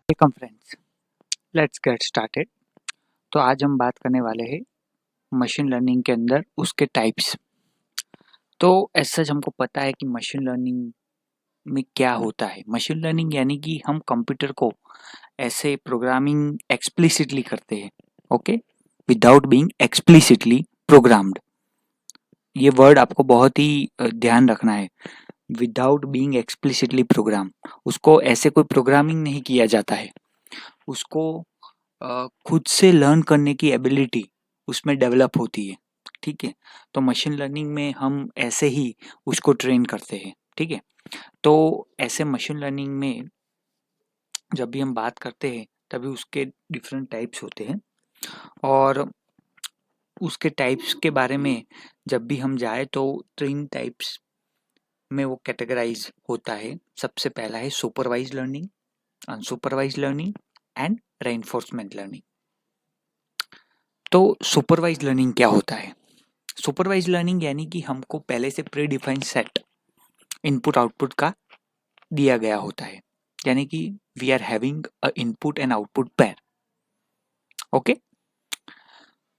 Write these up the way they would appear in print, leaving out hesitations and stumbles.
Welcome friends, let's get started. तो आज हम बात करने वाले हैं मशीन लर्निंग के अंदर उसके टाइप्स। तो ऐसा हमको पता है कि मशीन लर्निंग में क्या होता है। मशीन लर्निंग यानी कि हम कंप्यूटर को ऐसे प्रोग्रामिंग एक्सप्लिसिटली करते हैं, okay, without being explicitly programmed. ये वर्ड आपको बहुत ही ध्यान रखना है, विदाउट बीइंग एक्सप्लिसिटली प्रोग्राम। उसको ऐसे कोई प्रोग्रामिंग नहीं किया जाता है, उसको खुद से लर्न करने की एबिलिटी उसमें डेवलप होती है। ठीक है, तो मशीन लर्निंग में हम ऐसे ही उसको ट्रेन करते हैं। ठीक है, तो ऐसे मशीन लर्निंग में जब भी हम बात करते हैं तभी उसके डिफरेंट टाइप्स होते हैं, और उसके टाइप्स के बारे में जब भी हम जाए तो 3 टाइप्स में वो कैटेगराइज होता है। सबसे पहला है supervise learning, unsupervise learning and reinforcement learning. तो सुपरवाइज लर्निंग क्या होता है? सुपरवाइज लर्निंग यानी कि हमको पहले से predefined set input output का दिया गया होता है, यानी कि we are having a input and output pair. Okay,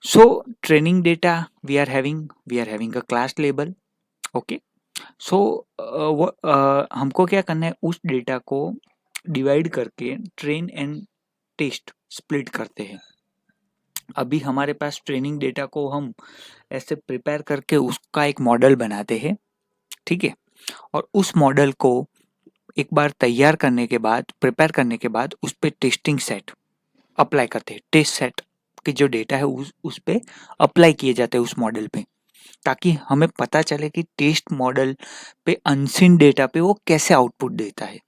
so training data we are having a class label. Okay, so हमको क्या करना है, उस डेटा को डिवाइड करके ट्रेन एंड टेस्ट स्प्लिट करते हैं। अभी हमारे पास ट्रेनिंग डेटा को हम ऐसे प्रिपेयर करके उसका एक मॉडल बनाते हैं। ठीक है, और उस मॉडल को एक बार तैयार करने के बाद, प्रिपेयर करने के बाद उस पे टेस्टिंग सेट अप्लाई करते हैं। टेस्ट सेट के जो डेटा है उस पे अप्लाई किए जाते हैं उस मॉडल पे, ताकि हमें पता चले कि टेस्ट मॉडल पे अनसीन डेटा पे वो कैसे आउटपुट देता है।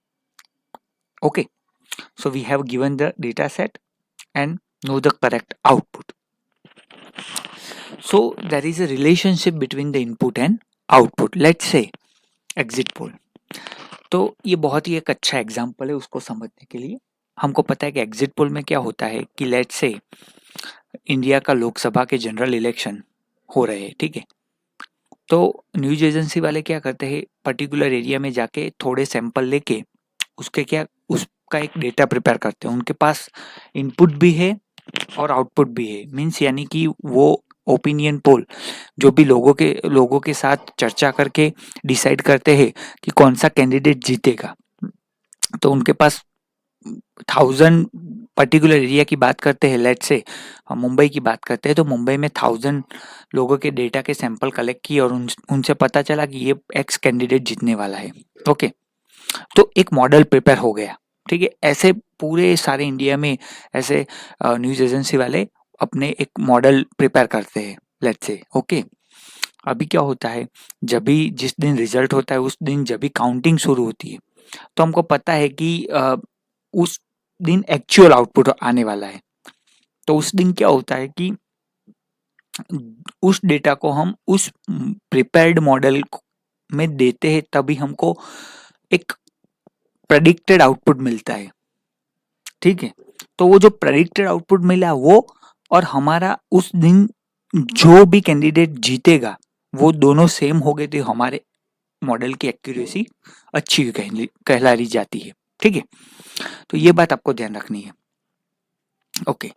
Okay, so we have given the data set and know the correct output. So there is a relationship between the input and output. Let's say exit poll. तो ये बहुत ही एक अच्छा एग्जाम्पल है उसको समझने के लिए। हमको पता है कि एग्जिट पोल में क्या होता है कि लेट्स से इंडिया का लोकसभा के जनरल इलेक्शन हो रहे हैं। ठीक है, तो न्यूज एजेंसी वाले क्या करते हैं, पर्टिकुलर एरिया में जाके थोड़े सैंपल लेके उसका एक डेटा प्रिपेयर करते हैं। उनके पास इनपुट भी है और आउटपुट भी है, मीन्स यानी कि वो ओपिनियन पोल जो भी लोगों के साथ चर्चा करके डिसाइड करते हैं कि कौन सा कैंडिडेट जीतेगा। तो उनके पास 1000 पर्टिकुलर एरिया की बात करते हैं, लेट्स से हम मुंबई की बात करते हैं, तो मुंबई में 1000 लोगों के डेटा के सैंपल कलेक्ट किए और उनसे पता चला कि ये एक्स कैंडिडेट जीतने वाला है। ओके, तो एक मॉडल प्रिपेयर हो गया। ठीक है, ऐसे पूरे सारे इंडिया में ऐसे न्यूज एजेंसी वाले अपने एक मॉडल प्रिपेयर करते हैं, लेट्स से। ओके, अभी क्या होता है, जब भी जिस दिन रिजल्ट होता है उस दिन जब भी काउंटिंग शुरू होती है, तो हमको पता है कि उस दिन एक्चुअल आउटपुट आने वाला है। तो उस दिन क्या होता है कि उस डेटा को हम उस प्रिपेयर्ड मॉडल में देते हैं, तभी हमको एक प्रेडिक्टेड आउटपुट मिलता है। ठीक है, तो वो जो प्रेडिक्टेड आउटपुट मिला वो और हमारा उस दिन जो भी कैंडिडेट जीतेगा वो दोनों सेम हो गए, तो हमारे मॉडल की एक्यूरेसी अच्छी कहला रही जाती है। ठीक है, तो ये बात आपको ध्यान रखनी है। Okay,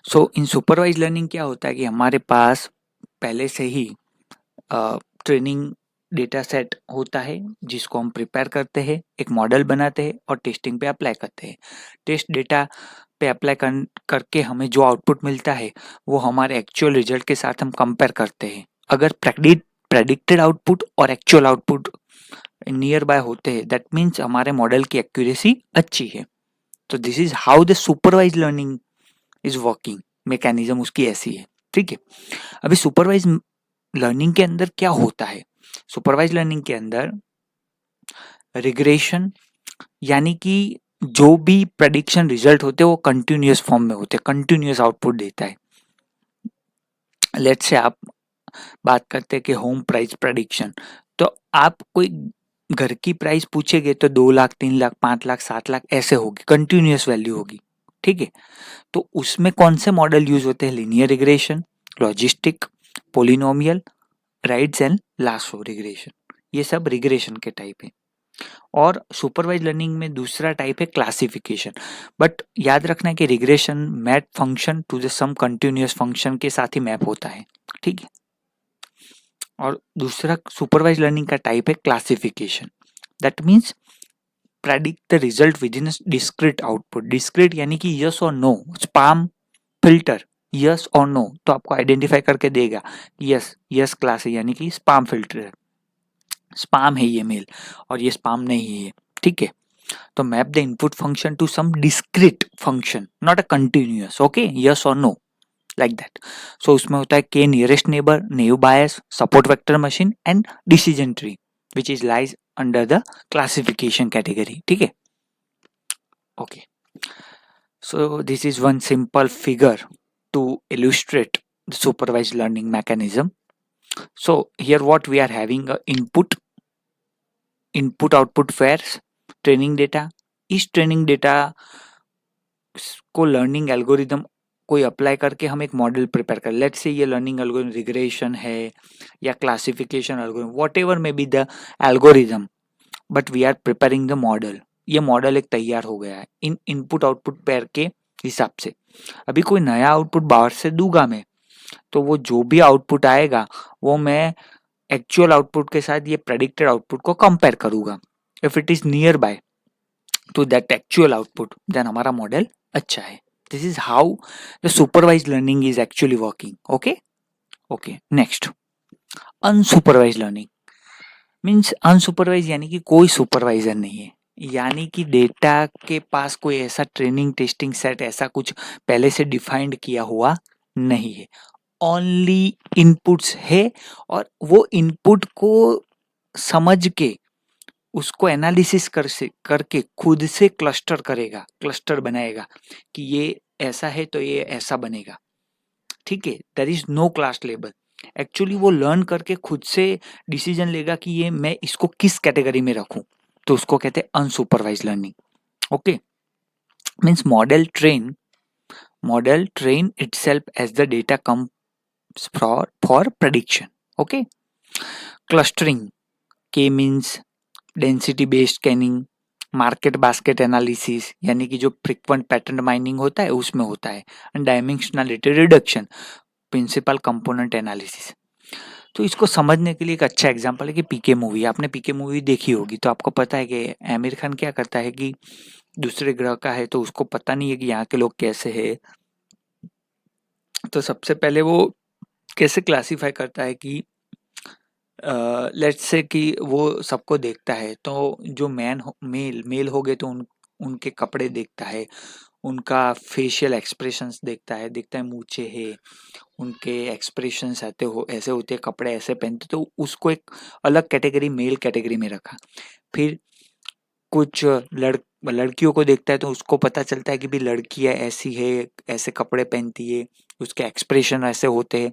so in supervise learning क्या होता है कि हमारे पास पहले से ही ट्रेनिंग डेटा सेट होता है जिसको हम प्रिपेयर करते हैं, एक मॉडल बनाते हैं और टेस्टिंग पे अप्लाई करते हैं। टेस्ट डेटा पे अप्लाई करके हमें जो आउटपुट मिलता है वो हमारे एक्चुअल रिजल्ट के साथ हम कंपेयर करते हैं। अगर प्रेडिक्टेड आउटपुट और एक्चुअल आउटपुट नियर बाय होते हैं, दैट मीन्स हमारे मॉडल की एक्यूरेसी अच्छी है। तो this is how the supervise learning is working. Mechanism उसकी ऐसी है। ठीक है, अभी सुपरवाइज लर्निंग के अंदर क्या होता है? सुपरवाइज लर्निंग के अंदर रिग्रेशन, यानी कि जो भी प्रेडिक्शन रिजल्ट होते हैं वो कंटिन्यूअस फॉर्म में होते हैं, कंटिन्यूअस आउटपुट देता है। लेट्स से आप बात करते हैं कि होम प्राइस प्रेडिक्शन, तो आप कोई घर की प्राइस पूछेंगे तो 2 लाख, 3 लाख, 5 लाख, 7 लाख ऐसे होगी, कंटिन्यूअस वैल्यू होगी। ठीक है, तो उसमें कौन से मॉडल यूज होते हैं? Linear regression, logistic, polynomial, rights and lasso regression. ये सब रिग्रेशन के टाइप है। और सुपरवाइज लर्निंग में दूसरा टाइप है क्लासिफिकेशन। बट याद रखना है कि regression map function to the some continuous function के साथ ही मैप होता है, ठीक है। और दूसरा सुपरवाइज लर्निंग का टाइप है classification. That means predict the result with in discrete output. Discrete यानी कि यस और नो, स्पैम फिल्टर यस और नो, तो आपको आइडेंटिफाई करके देगा यस यस क्लास है यानी कि स्पैम फिल्टर है, स्पैम है ये मेल और ये स्पैम नहीं है, ठीक है। तो map the input function to some discrete function, not a continuous, okay, yes और नो, लाइक दैट। सो उसमें होता है K nearest neighbour, naive Bayes, support vector machine and decision tree which is lies under the classification category, ठीक है। Okay, so this is one simple figure to illustrate the supervised learning mechanism. So here what we are having a input output pairs, training data. इस training data को learning algorithm कोई apply करके हम एक model prepare कर, let's say ये learning algorithm regression है या classification algorithm, whatever may be the algorithm, but we are preparing the model. ये मॉडल एक तैयार हो गया है इन इनपुट आउटपुट पेयर के हिसाब से। अभी कोई नया आउटपुट बाहर से दूंगा मैं, तो वो जो भी आउटपुट आएगा वो मैं एक्चुअल आउटपुट के साथ ये प्रेडिक्टेड आउटपुट को कंपेयर करूंगा। If it is near by to that actual output then हमारा मॉडल अच्छा है। This is how the supervise learning is actually working. Okay okay, next unsupervise learning means unsupervise यानी कि कोई सुपरवाइजर नहीं है, यानी कि डेटा के पास कोई ऐसा ट्रेनिंग टेस्टिंग सेट ऐसा कुछ पहले से डिफाइंड किया हुआ नहीं है। ओनली इनपुट्स है और वो इनपुट को समझ के उसको एनालिसिस करके खुद से क्लस्टर करेगा, क्लस्टर बनाएगा कि ये ऐसा है तो ये ऐसा बनेगा, ठीक है। There is no class label. Actually वो लर्न करके खुद से डिसीजन लेगा कि ये मैं इसको किस कैटेगरी में रखूं, तो उसको कहते हैं unsupervise learning. Okay, means model train itself as the data come for prediction. Okay, clustering K means density based scanning, market basket analysis यानी कि जो फ्रिक्वेंट पैटर्न माइनिंग होता है उसमें होता है, and dimensionality reduction, principal component analysis. तो इसको समझने के लिए एक अच्छा एग्जांपल है कि पीके मूवी, आपने पीके मूवी देखी होगी तो आपको पता है कि आमिर खान क्या करता है कि दूसरे ग्रह का है तो उसको पता नहीं है कि यहाँ के लोग कैसे हैं, तो सबसे पहले वो कैसे क्लासीफाई करता है कि लेट्स से कि वो सबको देखता है, तो जो मेल हो गए तो उनके कपड़े देखता है, उनका फेशियल एक्सप्रेशंस देखता है मूछे है, उनके एक्सप्रेशंस आते हो ऐसे होते, कपड़े ऐसे पहनते, तो उसको एक अलग कैटेगरी मेल कैटेगरी में रखा। फिर कुछ लड़कियों को देखता है तो उसको पता चलता है कि भी लड़कियां ऐसी है, ऐसे कपड़े पहनती है, उसके एक्सप्रेशन ऐसे होते हैं,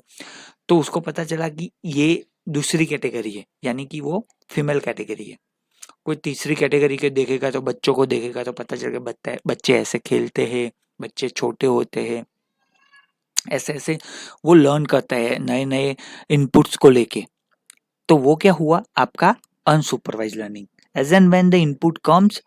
तो उसको पता चला कि ये दूसरी कैटेगरी है, यानी कि वो फीमेल कैटेगरी है। कोई तीसरी कैटेगरी के देखेगा तो बच्चों को देखेगा तो पता चलेगा बच्चे ऐसे खेलते हैं, बच्चे छोटे होते हैं, ऐसे ऐसे वो लर्न करता है नए नए इनपुट्स को लेके। तो वो क्या हुआ आपका unsupervise learning. As and when the input comes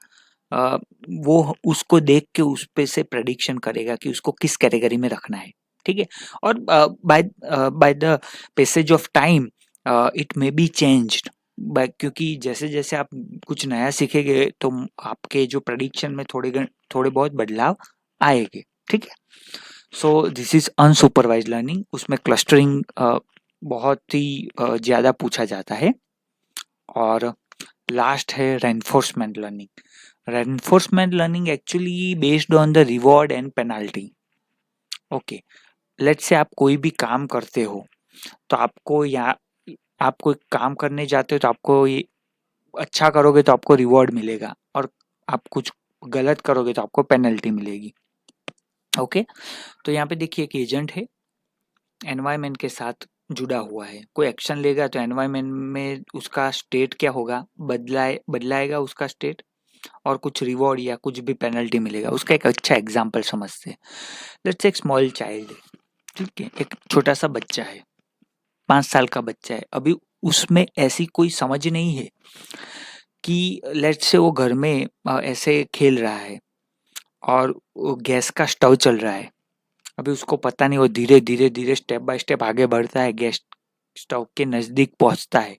वो उसको देख के उस पे से प्रेडिक्शन करेगा कि उसको किस कैटेगरी में रखना है, ठीक है। और by the passage of time it may be changed, क्योंकि जैसे जैसे आप कुछ नया सीखेंगे तो आपके जो प्रेडिक्शन में थोड़े बहुत बदलाव आएंगे, ठीक है। So this is unsupervise learning, उसमें क्लस्टरिंग बहुत ही ज़्यादा पूछा जाता है। और लास्ट है reinforcement learning. Reinforcement learning actually based on the reward and penalty. Okay, let's say आप कोई भी काम करते हो तो आप कोई काम करने जाते हो तो आपको ये अच्छा करोगे तो आपको रिवॉर्ड मिलेगा, और आप कुछ गलत करोगे तो आपको पेनल्टी मिलेगी। ओके, तो यहाँ पे देखिए एक एजेंट है, एनवायरनमेंट के साथ जुड़ा हुआ है, कोई एक्शन लेगा तो एनवायरनमेंट में उसका स्टेट क्या होगा, बदलाएगा उसका स्टेट, और कुछ रिवॉर्ड या कुछ भी पेनल्टी मिलेगा। उसका एक अच्छा एग्जांपल समझते हैं। लेट्स एक स्मॉल चाइल्ड है, ठीक है, एक छोटा सा बच्चा है, 5 साल का बच्चा है, अभी उसमें ऐसी कोई समझ नहीं है कि लेट्स से वो घर में ऐसे खेल रहा है और वो गैस का स्टोव चल रहा है। अभी उसको पता नहीं, वो धीरे धीरे धीरे स्टेप बाय स्टेप आगे बढ़ता है, गैस स्टोव के नज़दीक पहुंचता है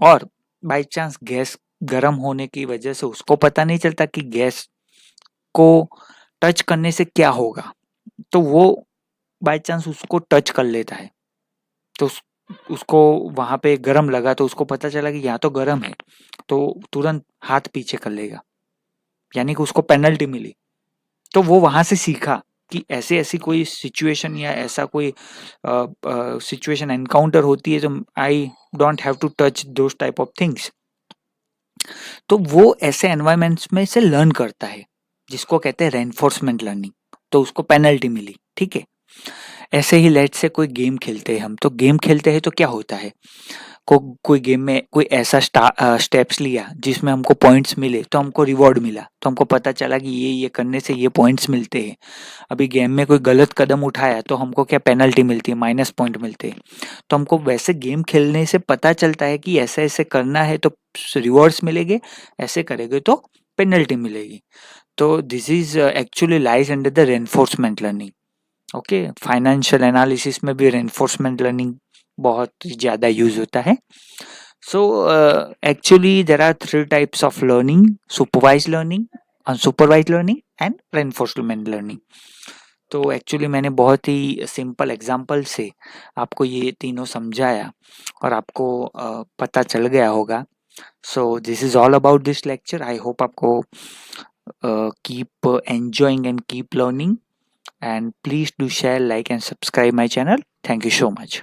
और बाय चांस गैस गर्म होने की वजह से उसको पता नहीं चलता कि गैस को टच करने से क्या होगा, तो वो बाय चांस उसको टच कर लेता है। तो उसको वहाँ पे गरम लगा तो उसको पता चला कि यहाँ तो गरम है, तो तुरंत हाथ पीछे कर लेगा, यानी कि उसको पेनल्टी मिली। तो वो वहाँ से सीखा कि ऐसी कोई सिचुएशन या ऐसा कोई सिचुएशन एनकाउंटर होती है तो I don't have to touch those type of things. तो वो ऐसे एनवायरमेंट्स में से लर्न करता है, जिसको कहते हैं रेनफोर्समेंट लर्निंग। तो उसको पेनल्टी मिली, ठीक है। ऐसे ही लेट से कोई गेम खेलते हैं हम, तो गेम खेलते हैं तो क्या होता है, कोई गेम में कोई ऐसा स्टेप्स लिया जिसमें हमको पॉइंट्स मिले, तो हमको रिवॉर्ड मिला, तो हमको पता चला कि ये करने से ये पॉइंट्स मिलते हैं। अभी गेम में कोई गलत कदम उठाया तो हमको क्या पेनल्टी मिलती है, माइनस पॉइंट मिलते हैं। तो हमको वैसे गेम खेलने से पता चलता है कि ऐसे ऐसे करना है तो रिवॉर्ड्स मिलेंगे, ऐसे करेंगे तो पेनल्टी मिलेगी। तो this is actually lies under the reinforcement learning. Okay, financial analysis में भी रेनफोर्समेंट लर्निंग बहुत ज़्यादा यूज होता है। So actually there are 3 types of learning: supervise learning, unsupervise learning and reinforcement learning. तो एक्चुअली मैंने बहुत ही सिंपल एग्जांपल से आपको ये तीनों समझाया और आपको पता चल गया होगा। सो this is all about this lecture. I hope आपको keep enjoying and keep learning, and please do share, like and subscribe my channel. Thank you so much.